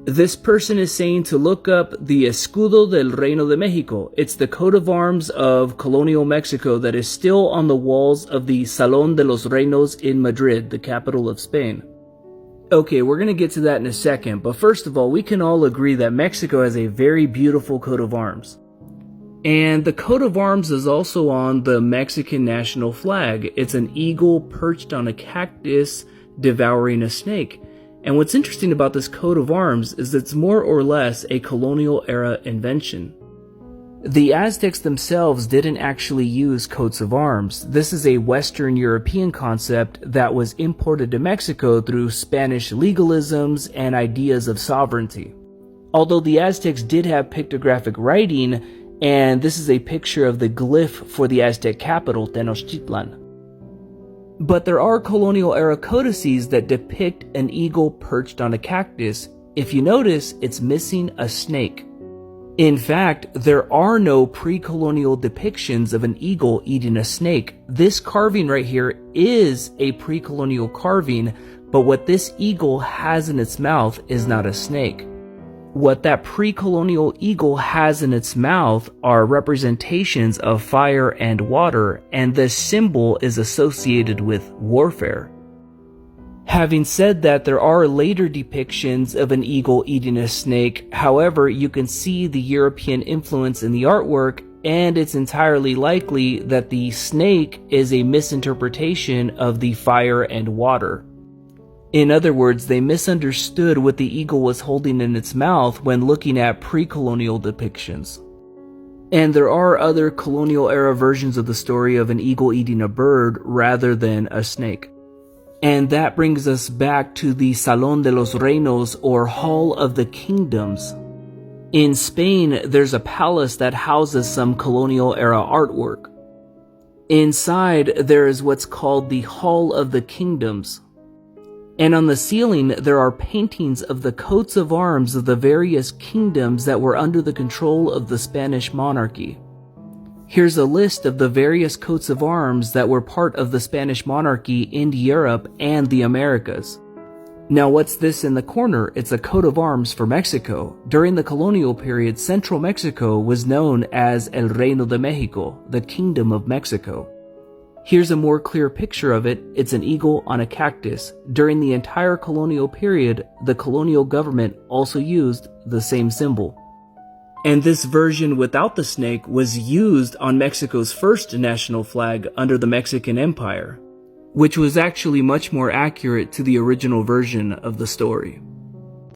This person is saying to look up the Escudo del Reino de Mexico. It's the coat of arms of colonial Mexico that is still on the walls of the Salón de los Reinos in Madrid, the capital of Spain. Okay, we're going to get to that in a second, but first of all, we can all agree that Mexico has a very beautiful coat of arms. And the coat of arms is also on the Mexican national flag. It's an eagle perched on a cactus devouring a snake. And what's interesting about this coat of arms is it's more or less a colonial era invention. The Aztecs themselves didn't actually use coats of arms. This is a Western European concept that was imported to Mexico through Spanish legalisms and ideas of sovereignty. Although the Aztecs did have pictographic writing, and this is a picture of the glyph for the Aztec capital, Tenochtitlan. But there are colonial era codices that depict an eagle perched on a cactus. If you notice, it's missing a snake. In fact, there are no pre-colonial depictions of an eagle eating a snake. This carving right here is a pre-colonial carving, but what this eagle has in its mouth is not a snake. What that pre-colonial eagle has in its mouth are representations of fire and water, and this symbol is associated with warfare. Having said that, there are later depictions of an eagle eating a snake. However, you can see the European influence in the artwork, and it's entirely likely that the snake is a misinterpretation of the fire and water. In other words, they misunderstood what the eagle was holding in its mouth when looking at pre-colonial depictions. And there are other colonial era versions of the story of an eagle eating a bird rather than a snake. And that brings us back to the Salón de los Reinos, or Hall of the Kingdoms. In Spain, there's a palace that houses some colonial era artwork. Inside, there is what's called the Hall of the Kingdoms. And on the ceiling, there are paintings of the coats of arms of the various kingdoms that were under the control of the Spanish monarchy. Here's a list of the various coats of arms that were part of the Spanish monarchy in Europe and the Americas. Now, what's this in the corner? It's a coat of arms for Mexico. During the colonial period, central Mexico was known as El Reino de Mexico, the Kingdom of Mexico. Here's a more clear picture of it. It's an eagle on a cactus. During the entire colonial period, the colonial government also used the same symbol. And this version without the snake was used on Mexico's first national flag under the Mexican Empire, which was actually much more accurate to the original version of the story.